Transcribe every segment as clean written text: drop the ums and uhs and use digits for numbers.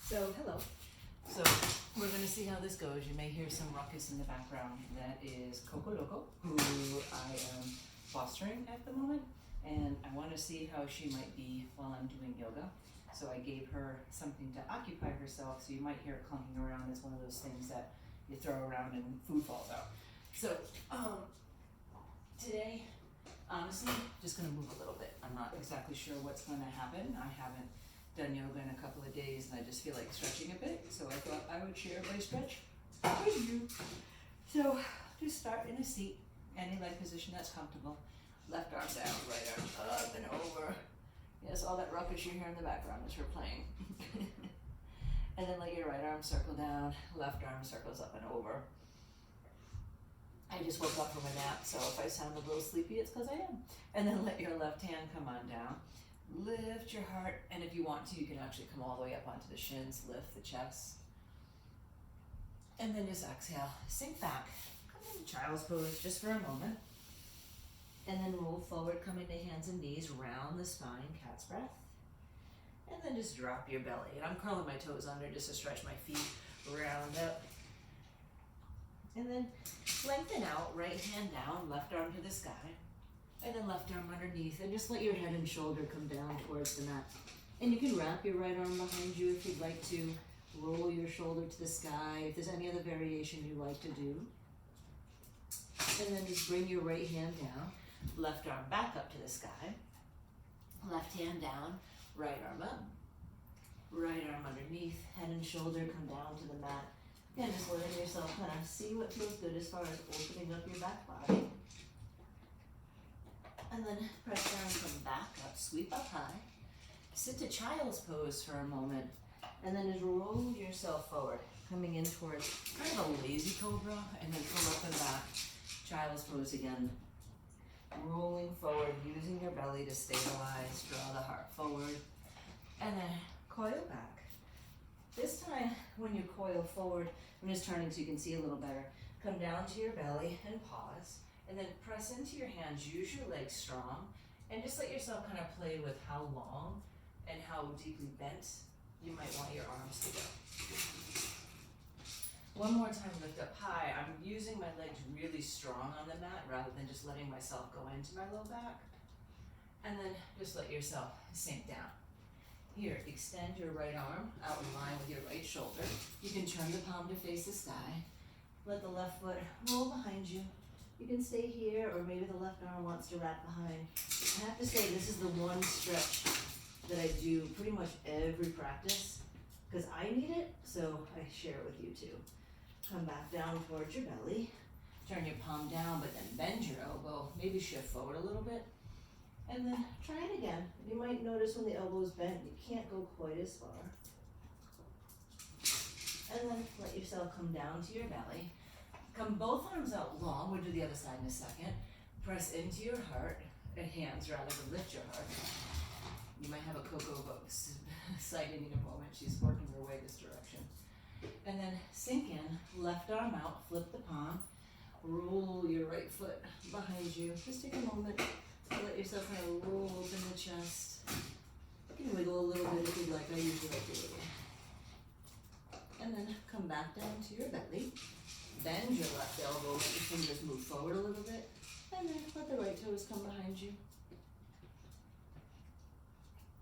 So, hello. So, we're going to see how this goes. You may hear some ruckus in the background. That is Coco, who I am fostering at the moment, and I want to see how she might be while I'm doing yoga. So I gave her something to occupy herself, so you might hear it clunking around. It's one of those things that you throw around and food falls out. So, today, honestly, just going to move a little bit. I'm not exactly sure what's going to happen. I haven't done yoga in a couple of days, and I just feel like stretching a bit, so I thought I would share my stretch with you. So just start in a seat, any leg position that's comfortable. Left arm down, right arm up and over. Yes, all that ruckus you hear in the background is her playing. And then let your right arm circle down, left arm circles up and over. I just woke up from a nap, so if I sound a little sleepy, it's because I am. And then let your left hand come on down. Lift your heart, and if you want to, you can actually come all the way up onto the shins, lift the chest. And then just exhale, sink back, come into child's pose just for a moment. And then roll forward, come into hands and knees, round the spine, cat's breath. And then just drop your belly. And I'm curling my toes under just to stretch my feet, round up. And then lengthen out, right hand down, left arm to the sky. And then left arm underneath, and just let your head and shoulder come down towards the mat. And you can wrap your right arm behind you if you'd like to. Roll your shoulder to the sky, if there's any other variation you like to do. And then just bring your right hand down, left arm back up to the sky. Left hand down, right arm up. Right arm underneath, head and shoulder come down to the mat. Again, just letting yourself kind of see what feels good as far as opening up your back body. And then press down, come back up, sweep up high. Sit to child's pose for a moment. And then just roll yourself forward, coming in towards kind of a lazy cobra, and then come up and back. Child's pose again. Rolling forward, using your belly to stabilize, draw the heart forward. And then coil back. This time, when you coil forward, I'm just turning so you can see a little better. Come down to your belly and pause. And then press into your hands, use your legs strong, and just let yourself kind of play with how long and how deeply bent you might want your arms to go. One more time, lift up high. I'm using my legs really strong on the mat rather than just letting myself go into my low back. And then just let yourself sink down. Here, extend your right arm out in line with your right shoulder. You can turn the palm to face the sky. Let the left foot roll behind you. You can stay here, or maybe the left arm wants to wrap behind. I have to say, this is the one stretch that I do pretty much every practice, because I need it, so I share it with you too. Come back down towards your belly. Turn your palm down, but then bend your elbow. Maybe shift forward a little bit. And then try it again. You might notice when the elbow is bent, you can't go quite as far. And then let yourself come down to your belly. Come both arms out long. We'll do the other side in a second. Press into your heart, hands rather than lift your heart. You might have a coco sighting in a moment. She's working her way this direction. And then sink in, left arm out, flip the palm, roll your right foot behind you. Just take a moment to let yourself kind of roll open the chest. You can wiggle a little bit if you'd like. I usually like to wiggle. And then come back down to your belly. Bend your left elbow, let your fingers move forward a little bit, and then let the right toes come behind you.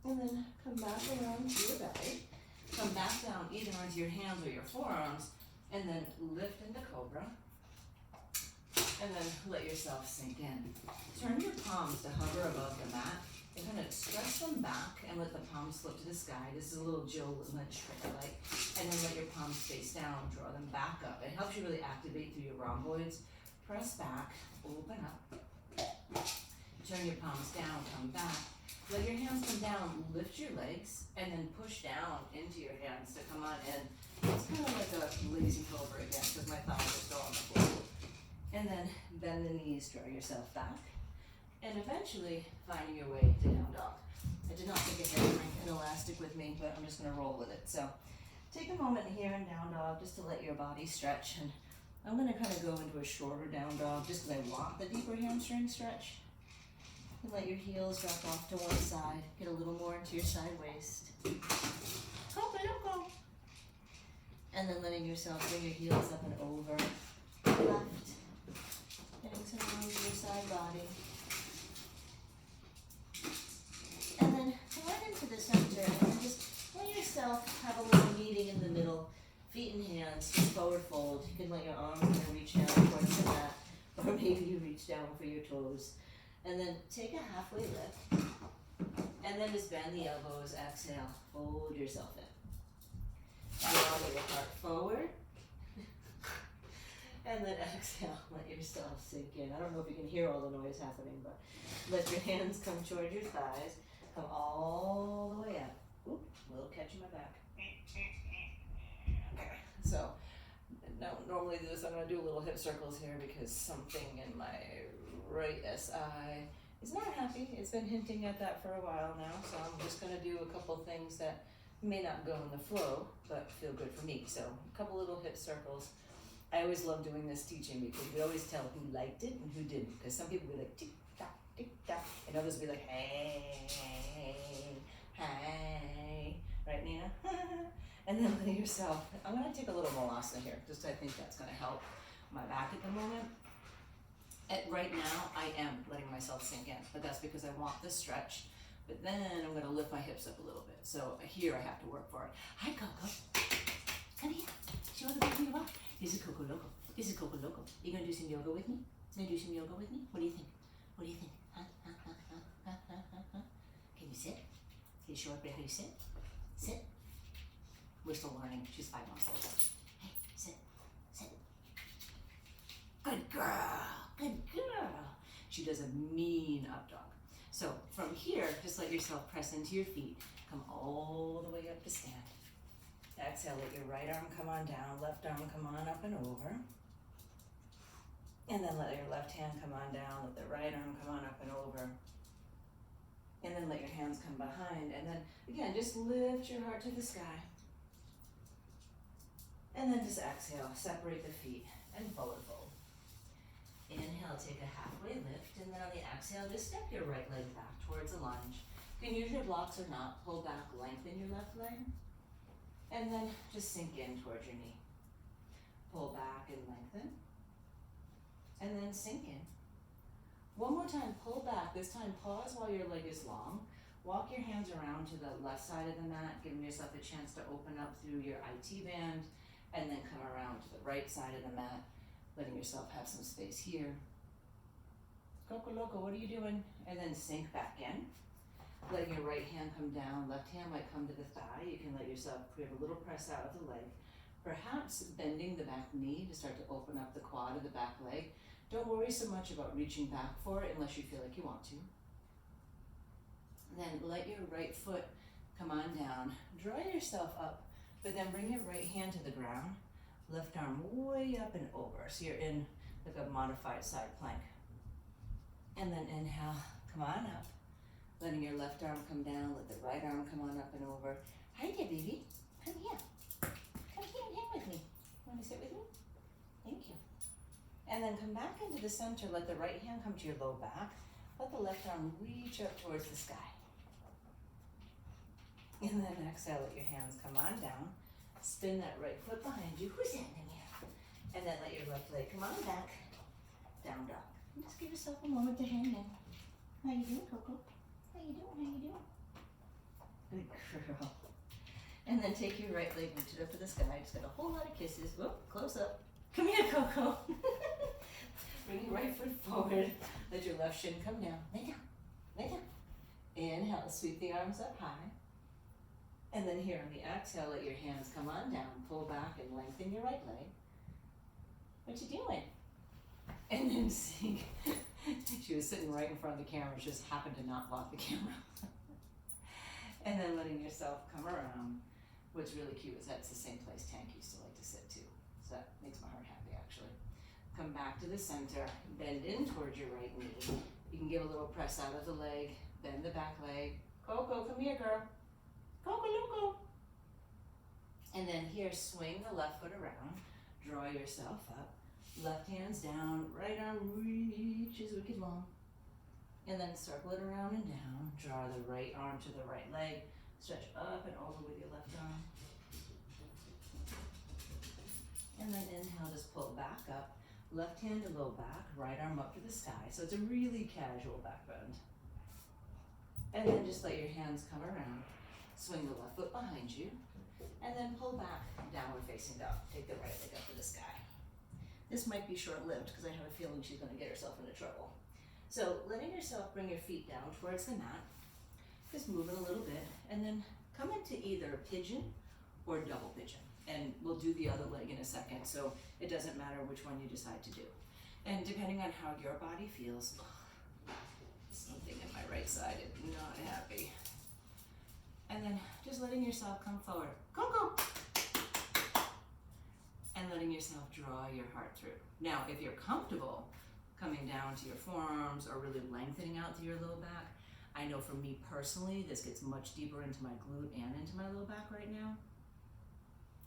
And then come back around to your belly. Come back down either onto your hands or your forearms, and then lift into cobra. And then let yourself sink in. Turn your palms to hover above the mat, and kind of stretch them back and let the palms slip to the sky. This is a little Jill Lynch trick I like. And then let your palms face down, draw them back up. It helps you really activate through your rhomboids. Press back, open up. Turn your palms down, come back. Let your hands come down, lift your legs, and then push down into your hands to come on in. It's kind of like a lazy cobra again, because my thighs are still on the floor. And then bend the knees, draw yourself back. And eventually finding your way to down dog. I did not take a hamstring and elastic with me, but I'm just going to roll with it. So take a moment here in down dog just to let your body stretch. And I'm going to kind of go into a shorter down dog just because I want the deeper hamstring stretch. And let your heels drop off to one side. Get a little more into your side waist. Coco. And then letting yourself bring your heels up and over. Left. Getting some room in your side body. And then come right into the center and then just let yourself have a little meeting in the middle. Feet and hands, just forward fold. You can let your arms kind of reach down towards the mat, or maybe you reach down for your toes. And then take a halfway lift. And then just bend the elbows, exhale, fold yourself in. Draw your heart forward. And then exhale, let yourself sink in. I don't know if you can hear all the noise happening, but let your hands come towards your thighs. Come all the way up. Oop, a little catch in my back. Okay, so now normally this, I'm going to do little hip circles here because something in my right SI is not happy. It's been hinting at that for a while now, so I'm just going to do a couple things that may not go in the flow, but feel good for me. So a couple little hip circles. I always love doing this teaching because we always tell who liked it and who didn't. Because some people be like tick tock, and others be like hey, hey, right, Nina? And then let yourself. I'm gonna take a little Molasana here, just I think that's gonna help my back at the moment. Right now, I am letting myself sink in, but that's because I want this stretch. But then I'm gonna lift my hips up a little bit. So here I have to work for it. Hi, Coco. Come here. Show the baby you are. This is Coco Loco. This is Coco Loco. You gonna do some yoga with me? Gonna do some yoga with me? What do you think? What do you think? Huh? Can you sit? Can you show everybody how you sit? Sit. We're still learning. She's 5 months old. Hey, sit. Sit. Good girl. Good girl. She does a mean up dog. So from here, just let yourself press into your feet. Come all the way up to stand. Exhale, let your right arm come on down, left arm come on up and over. And then let your left hand come on down, let the right arm come on up and over. And then let your hands come behind. And then, again, just lift your heart to the sky. And then just exhale, separate the feet and forward fold. Inhale, take a halfway lift. And then on the exhale, just step your right leg back towards a lunge. You can use your blocks or not. Pull back, lengthen your left leg. And then just sink in towards your knee. Pull back and lengthen. And then sink in. One more time, pull back. This time, pause while your leg is long. Walk your hands around to the left side of the mat, giving yourself a chance to open up through your IT band, and then come around to the right side of the mat, letting yourself have some space here. Coco Loco, what are you doing? And then sink back in. Letting your right hand come down, left hand might come to the thigh. You can let yourself create a little press out of the leg. Perhaps bending the back knee to start to open up the quad of the back leg. Don't worry so much about reaching back for it unless you feel like you want to. Then let your right foot come on down. Draw yourself up, but then bring your right hand to the ground. Left arm way up and over. So you're in like a modified side plank. And then inhale, come on up. Letting your left arm come down, let the right arm come on up and over. Hi there, baby. Come here. Come here and hang with me. Want to sit with me? Thank you. And then come back into the center. Let the right hand come to your low back. Let the left arm reach up towards the sky. And then exhale, let your hands come on down. Spin that right foot behind you. Who's standing here? And then let your left leg come on back. Down dog. And just give yourself a moment to hang in. How you doing, Coco? How you doing? How you doing? Good girl. And then take your right leg, reach it up to the sky. Just got a whole lot of kisses. Whoop, close up. Come here, Coco. Bring your right foot forward. Let your left shin come down. Lay down. Lay down. Inhale, sweep the arms up high. And then here on the exhale, let your hands come on down. Pull back and lengthen your right leg. What you doing? And then sink. She was sitting right in front of the camera. She just happened to not block the camera. And then letting yourself come around. What's really cute is that's the same place Tank used to like to sit too. So that makes my heart happy, actually. Come back to the center. Bend in towards your right knee. You can give a little press out of the leg. Bend the back leg. Coco, come here, girl. Coco Loco. And then here, swing the left foot around. Draw yourself up. Left hand's down. Right arm reaches wicked long. And then circle it around and down. Draw the right arm to the right leg. Stretch up and over with your left arm. And then inhale, just pull back up. Left hand to low back, right arm up to the sky. So it's a really casual back bend. And then just let your hands come around. Swing the left foot behind you. And then pull back, downward facing dog. Take the right leg up to the sky. This might be short-lived because I have a feeling she's gonna get herself into trouble. So letting yourself bring your feet down towards the mat. Just move it a little bit. And then come into either pigeon or double pigeon. And we'll do the other leg in a second, so it doesn't matter which one you decide to do. And depending on how your body feels, something in my right side is not happy. And then just letting yourself come forward. Coco! And letting yourself draw your heart through. Now, if you're comfortable coming down to your forearms or really lengthening out to your low back, I know for me personally, this gets much deeper into my glute and into my low back right now.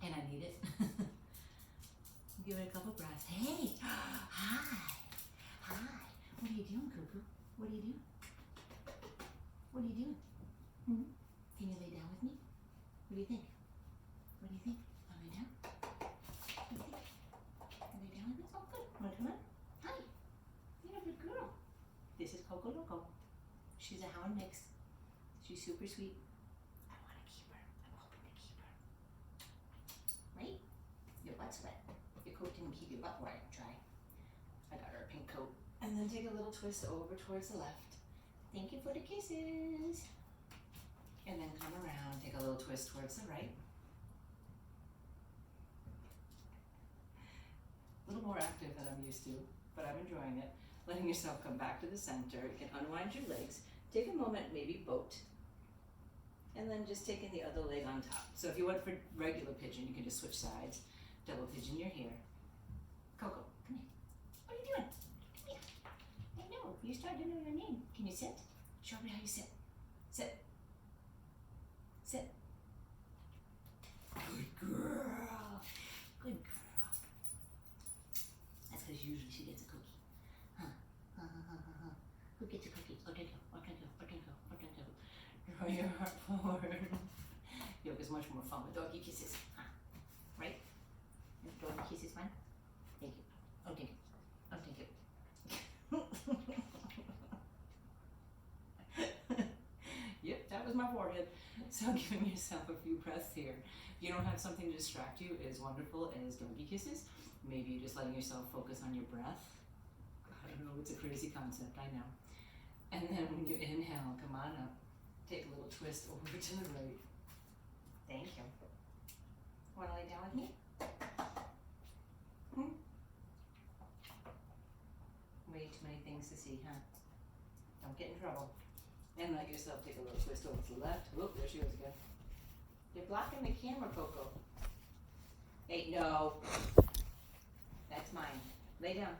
And I need it. Give it a couple breaths. Hey, hi. What are you doing, Cuckoo? What are you doing? What are you doing? Can you lay down with me? What do you think? What do you think? Want to lay down? What do you think? Lay down with me? Oh, good. Want to come in? Hi. You're a good girl. This is Coco Loco. She's a hound mix. She's super sweet. I want to keep her. I'm hoping to keep her. Right? Your butt's wet. Your coat didn't keep your butt wet. Try. I got her a pink coat. And then take a little twist over towards the left. Thank you for the kisses. And then come around, take a little twist towards the right. A little more active than I'm used to, but I'm enjoying it. Letting yourself come back to the center. You can unwind your legs. Take a moment, maybe boat. And then just taking the other leg on top. So if you went for regular pigeon, you can just switch sides. Double pigeon, you're here. Coco, come here. What are you doing? Come here. I know, you started to know your name. Can you sit? Show me how you sit. Sit. Sit. Good girl. Good girl. That's because usually she gets a cookie. Who gets a cookie? Oh, thank you. Oh, thank you. Oh, thank you. Oh, thank you. Draw your heart forward. Yoga's much more fun with doggy kisses. Huh? Right? Doggy kisses fun? Thank you. Oh, thank you. Oh, thank you. Yep, that was my forehead. So giving yourself a few breaths here. If you don't have something to distract you as wonderful as doggy kisses, maybe you're just letting yourself focus on your breath. I don't know, it's a crazy concept, I know. And then when you inhale, come on up. Take a little twist over to the right. Thank you. Want to lay down with me? Way too many things to see, huh? Don't get in trouble. And let yourself take a little twist over to the left. Whoop, there she goes again. You're blocking the camera, Coco. Hey, no. That's mine. Lay down.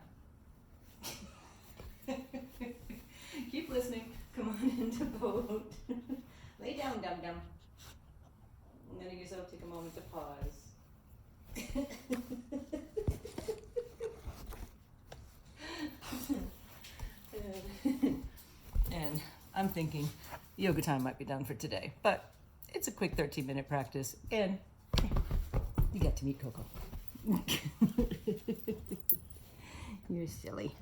Keep listening. Come on into boat. Lay down, dum-dum. And letting yourself take a moment to pause. And I'm thinking yoga time might be done for today, but it's a quick 13-minute practice, and you get to meet Coco. You're silly.